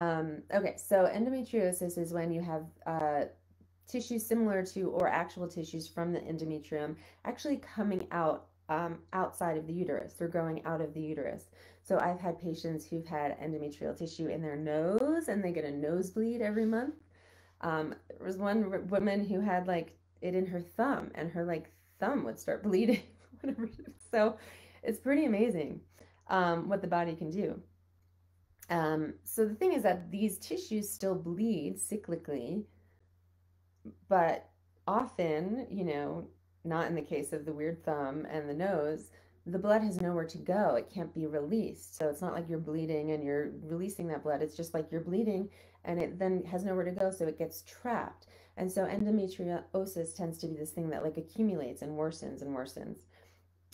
Okay, so endometriosis is when you have tissues similar to or actual tissues from the endometrium actually coming out outside of the uterus. They're growing out of the uterus. So I've had patients who've had endometrial tissue in their nose and they get a nosebleed every month. There was one woman who had like it in her thumb and her like thumb would start bleeding. Whatever. So it's pretty amazing what the body can do. So the thing is that these tissues still bleed cyclically, but often, not in the case of the weird thumb and the nose, the blood has nowhere to go. It can't be released. So it's not like you're bleeding and you're releasing that blood. It's just like you're bleeding and it then has nowhere to go. So it gets trapped. And so endometriosis tends to be this thing that like accumulates and worsens and worsens.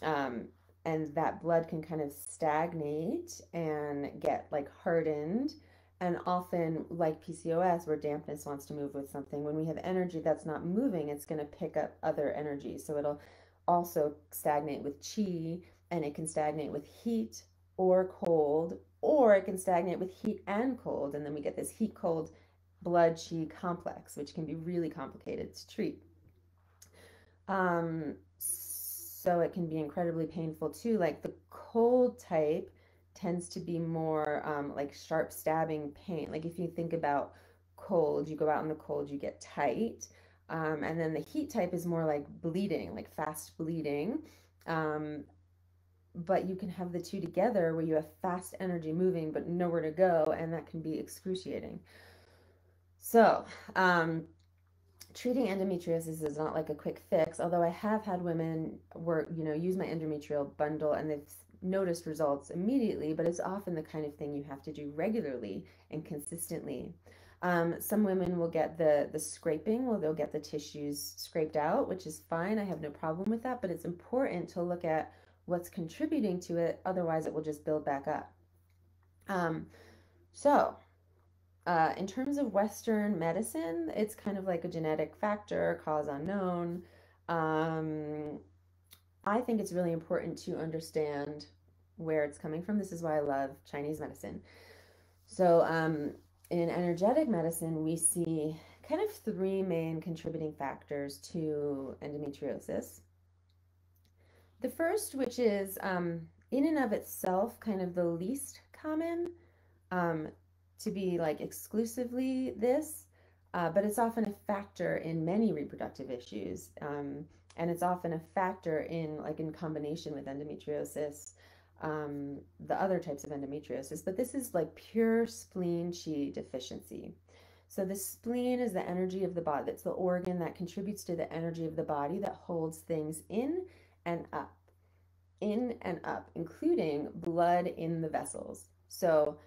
Um, and that blood can kind of stagnate and get like hardened. And often, like PCOS, where dampness wants to move with something, when we have energy that's not moving, it's going to pick up other energy. So it'll also stagnate with chi, and it can stagnate with heat or cold, or it can stagnate with heat and cold. And then we get this heat cold blood chi complex, which can be really complicated to treat. So it can be incredibly painful too. Like the cold type tends to be more like sharp stabbing pain. Like if you think about cold, you go out in the cold, you get tight. And then the heat type is more like bleeding, like fast bleeding. Um, but you can have the two together where you have fast energy moving but nowhere to go, and that can be excruciating. So, treating endometriosis is not like a quick fix, although I have had women work, use my endometrial bundle and they've noticed results immediately, but it's often the kind of thing you have to do regularly and consistently. Some women will get the scraping, well, they'll get the tissues scraped out, which is fine. I have no problem with that, but it's important to look at what's contributing to it. Otherwise, it will just build back up. Um, so, in terms of Western medicine, it's kind of like a genetic factor, cause unknown. Um, I think it's really important to understand where it's coming from. This is why I love Chinese medicine. So, in energetic medicine, we see kind of three main contributing factors to endometriosis. The first, which is in and of itself kind of the least common, um, to be like exclusively this, but it's often a factor in many reproductive issues. And it's often a factor in like in combination with endometriosis, the other types of endometriosis, but this is like pure spleen chi deficiency. So the spleen is the energy of the body. It's the organ that contributes to the energy of the body that holds things and up, in and up, including blood in the vessels. So,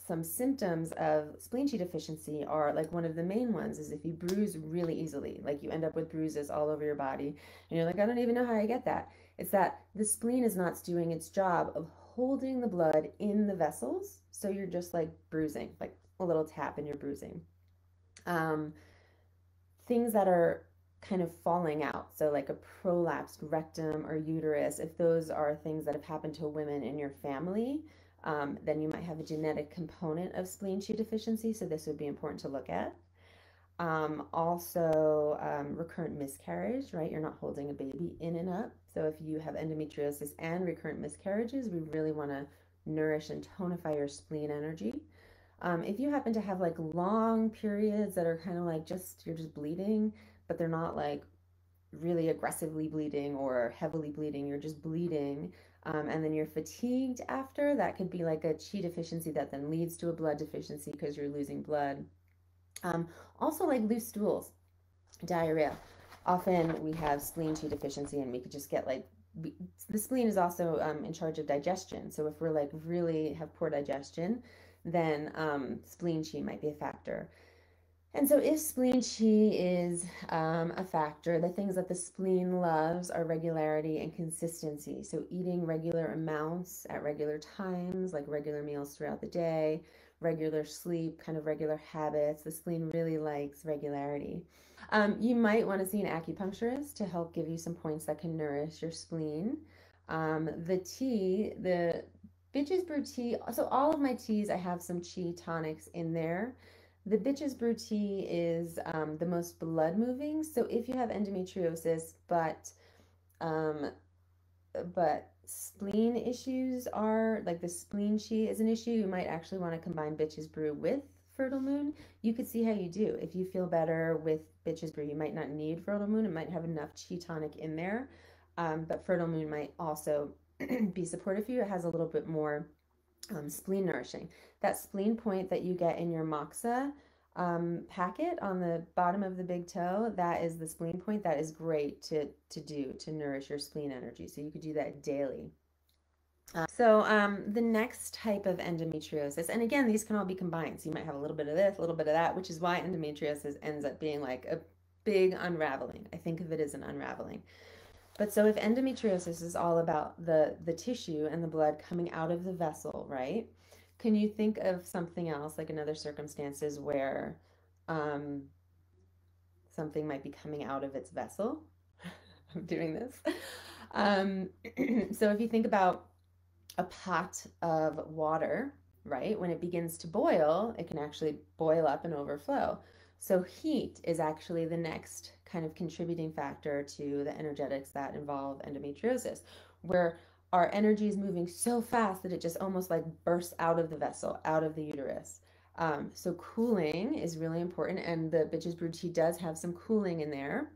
some symptoms of spleen chi deficiency are like one of the main ones is if you bruise really easily, like you end up with bruises all over your body, and you're like, I don't even know how I get that. It's that the spleen is not doing its job of holding the blood in the vessels. So you're just like bruising, like a little tap and you're bruising. Um, Things that are kind of falling out. So, like a prolapsed rectum or uterus, if those are things that have happened to women in your family, then you might have a genetic component of spleen chi deficiency. So, this would be important to look at. Also, recurrent miscarriage, right? You're not holding a baby in and up. So, if you have endometriosis and recurrent miscarriages, we really want to nourish and tonify your spleen energy. If you happen to have like long periods that are kind of like just you're just bleeding, but they're not like really aggressively bleeding or heavily bleeding, you're just bleeding, and then you're fatigued after, that could be like a chi deficiency that then leads to a blood deficiency because you're losing blood. Um, Also, like loose stools, diarrhea. Often we have spleen chi deficiency, and we could just get like the spleen is also in charge of digestion. So if we're like really have poor digestion, then spleen chi might be a factor. And so, if spleen chi is a factor, the things that the spleen loves are regularity and consistency. So, eating regular amounts at regular times, like regular meals throughout the day, regular sleep, kind of regular habits. The spleen really likes regularity. You might want to see an acupuncturist to help give you some points that can nourish your spleen. The tea, the Bitches brew tea. So all of my teas, I have some chi tonics in there. The bitches brew tea is the most blood moving. So if you have endometriosis, um, but spleen issues are like the spleen chi is an issue, you might actually want to combine bitches brew with fertile moon. You could see how you do. If you feel better with bitches brew, you might not need fertile moon. It might have enough chi tonic in there, but fertile moon might also be supportive for you. It has a little bit more spleen nourishing. That spleen point that you get in your moxa packet on the bottom of the big toe, that is the spleen point. That is great to do to nourish your spleen energy. So you could do that daily. The next type of endometriosis, and again, these can all be combined. So you might have a little bit of this, a little bit of that, which is why endometriosis ends up being like a big unraveling. I think of it as an unraveling. But so if endometriosis is all about the tissue and the blood coming out of the vessel, right? Can you think of something else, like another circumstances where um, something might be coming out of its vessel? I'm doing this. Um, so if you think about a pot of water, right? When it begins to boil, it can actually boil up and overflow. So heat is actually the next kind of contributing factor to the energetics that involve endometriosis, where our energy is moving so fast that it just almost like bursts out of the vessel, out of the uterus. So cooling is really important, and the bitches brew tea does have some cooling in there.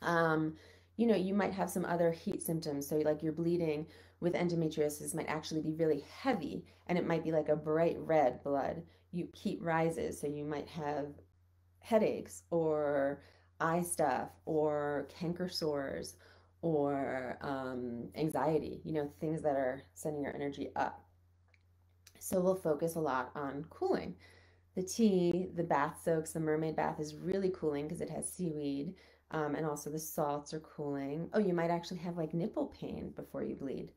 Um, you might have some other heat symptoms. So, like your bleeding with endometriosis might actually be really heavy and it might be like a bright red blood. Heat rises, so you might have headaches or eye stuff or canker sores or anxiety, things that are sending your energy up. So, we'll focus a lot on cooling. The tea, the bath soaks, the mermaid bath is really cooling because it has seaweed. And also the salts are cooling. Oh, you might actually have like nipple pain before you bleed.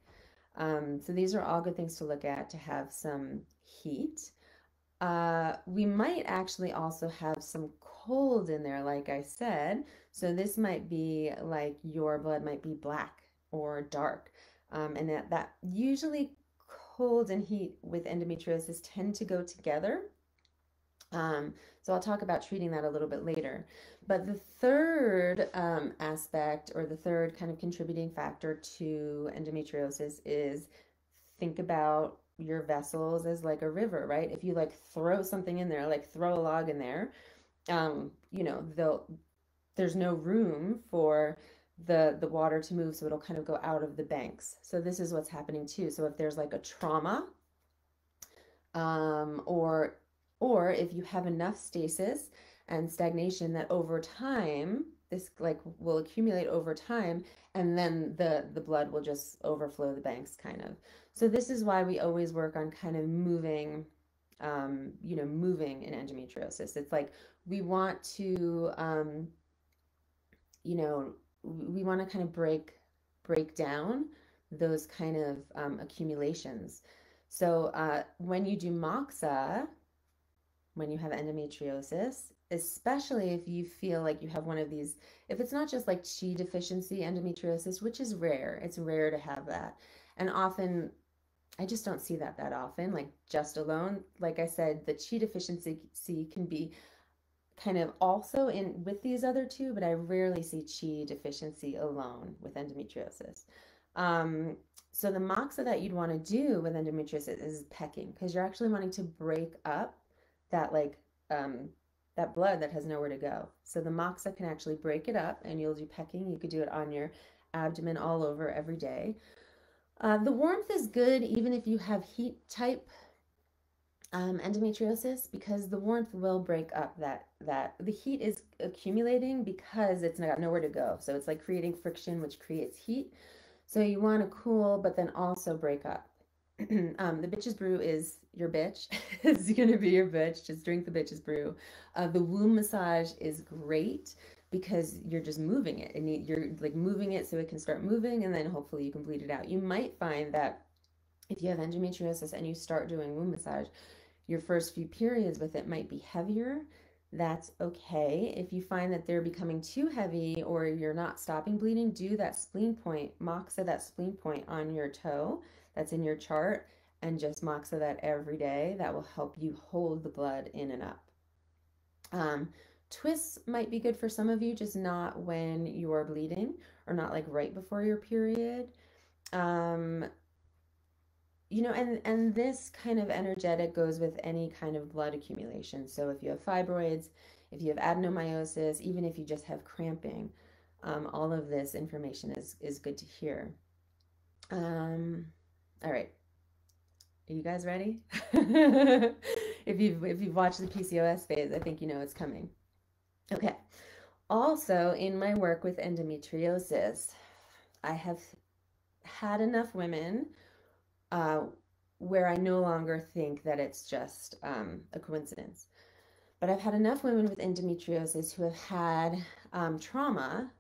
So these are all good things to look at to have some heat. We might actually also have some cold in there, like I said. So this might be like your blood might be black or dark. And that usually cold and heat with endometriosis tend to go together. So I'll talk about treating that a little bit later. But the third aspect or the third kind of contributing factor to endometriosis is think about your vessels as like a river, right? If you like throw something in there, like throw a log in there, um, you know, there's no room for the water to move, so it'll kind of go out of the banks. So this is what's happening too. So if there's like a trauma, um, or or if you have enough stasis and stagnation that over time this like will accumulate over time and then the blood will just overflow the banks kind of. So this is why we always work on kind of moving moving in endometriosis. It's like we want to you know we want to kind of break down those kind of accumulations. So when you do moxa, when you have endometriosis, especially if you feel like you have one of these, if it's not just like chi deficiency endometriosis, which is rare, it's rare to have that. And often, I just don't see that often, like just alone. Like I said, the chi deficiency can be kind of also in with these other two, but I rarely see chi deficiency alone with endometriosis. Um, so the moxa that you'd want to do with endometriosis is pecking because you're actually wanting to break up that like um, that blood that has nowhere to go. So the moxa can actually break it up, and you'll do pecking. You could do it on your abdomen all over every day. The warmth is good even if you have heat type endometriosis because the warmth will break up that the heat is accumulating because it's got nowhere to go. So it's like creating friction, which creates heat. So you want to cool, but then also break up. The bitch's brew is your bitch. It's going to be your bitch. Just drink the bitch's brew. The womb massage is great because you're just moving it and you're like moving it so it can start moving and then hopefully you can bleed it out. You might find that if you have endometriosis and you start doing womb massage, your first few periods with it might be heavier. That's okay. If you find that they're becoming too heavy or you're not stopping bleeding, do that spleen point, moxa that spleen point on your toe that's in your chart, and just moxa that every day. That will help you hold the blood in and up. Um, Twists might be good for some of you, just not when you are bleeding or not like right before your period. Um, and this kind of energetic goes with any kind of blood accumulation. So if you have fibroids, if you have adenomyosis, even if you just have cramping, all of this information is good to hear. Um, all right, are you guys ready? If you've watched the PCOS phase, I think you know it's coming. Okay. Also, in my work with endometriosis, I have had enough women uh, where I no longer think that it's just a coincidence. But I've had enough women with endometriosis who have had trauma,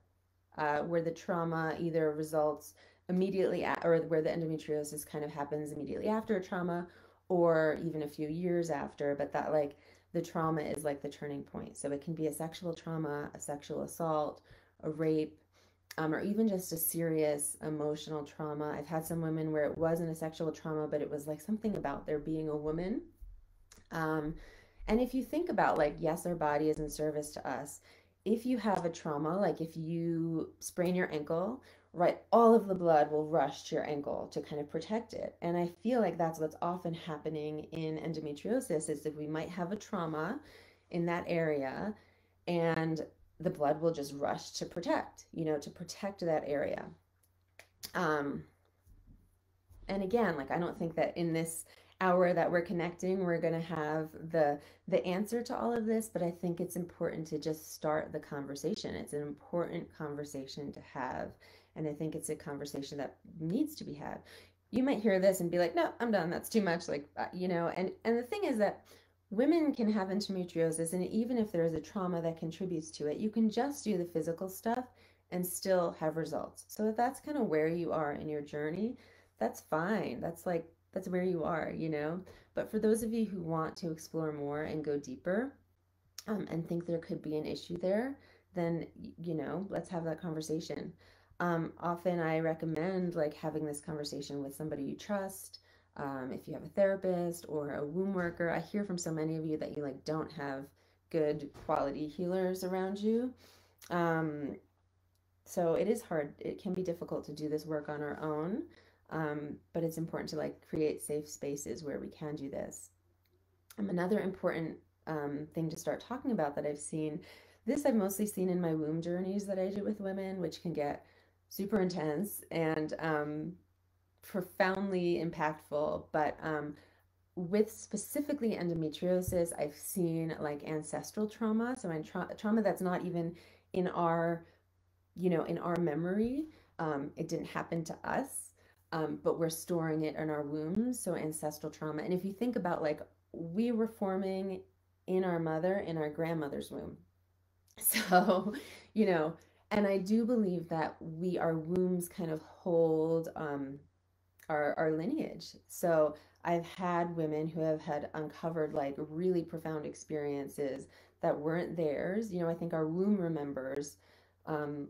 where the trauma either results immediately or where the endometriosis kind of happens immediately after a trauma or even a few years after, but that like the trauma is like the turning point. So it can be a sexual trauma, a sexual assault, a rape, or even just a serious emotional trauma. I've had some women where it wasn't a sexual trauma, but it was like something about their being a woman. Um, and if you think about like, yes, our body is in service to us. If you have a trauma, like if you sprain your ankle, right, all of the blood will rush to your ankle to kind of protect it. And I feel like that's what's often happening in endometriosis is that we might have a trauma in that area and the blood will just rush to protect, to protect that area. Um, and again, like I don't think that in this hour that we're connecting, we're going to have the answer to all of this, but I think it's important to just start the conversation. It's an important conversation to have, and I think it's a conversation that needs to be had. You might hear this and be like, "No, I'm done. That's too much." Like, and the thing is that women can have endometriosis, and even if there is a trauma that contributes to it, you can just do the physical stuff and still have results. So if that's kind of where you are in your journey, that's fine. That's where you are. But for those of you who want to explore more and go deeper, and think there could be an issue there, then, let's have that conversation. Often I recommend like having this conversation with somebody you trust. If you have a therapist or a womb worker, I hear from so many of you that you like don't have good quality healers around you. Um, so it is hard. It can be difficult to do this work on our own. But it's important to like create safe spaces where we can do this. Another important thing to start talking about that I've seen, this I've mostly seen in my womb journeys that I do with women, which can get super intense and profoundly impactful. But with specifically endometriosis, I've seen like ancestral trauma. So trauma that's not even in our in our memory. It didn't happen to us, but we're storing it in our wombs. So ancestral trauma. And if you think about like we were forming in our mother, in our grandmother's womb. So, you know, and I do believe that our wombs kind of hold our lineage. So I've had women who have had uncovered like really profound experiences that weren't theirs. I think our womb remembers um,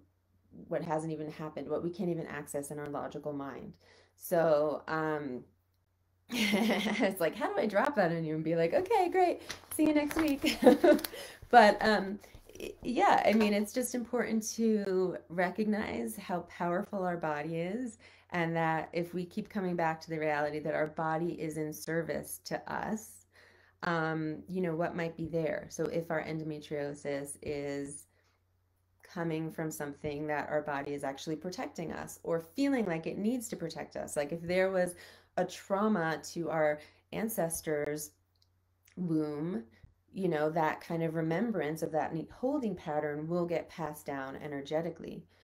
what hasn't even happened, what we can't even access in our logical mind. So it's like, how do I drop that on you and be like, okay, great, see you next week? But yeah, I mean, it's just important to recognize how powerful our body is, and that if we keep coming back to the reality that our body is in service to us, what might be there. So if our endometriosis is coming from something that our body is actually protecting us or feeling like it needs to protect us, like if there was a trauma to our ancestors' womb, that kind of remembrance of that holding pattern will get passed down energetically.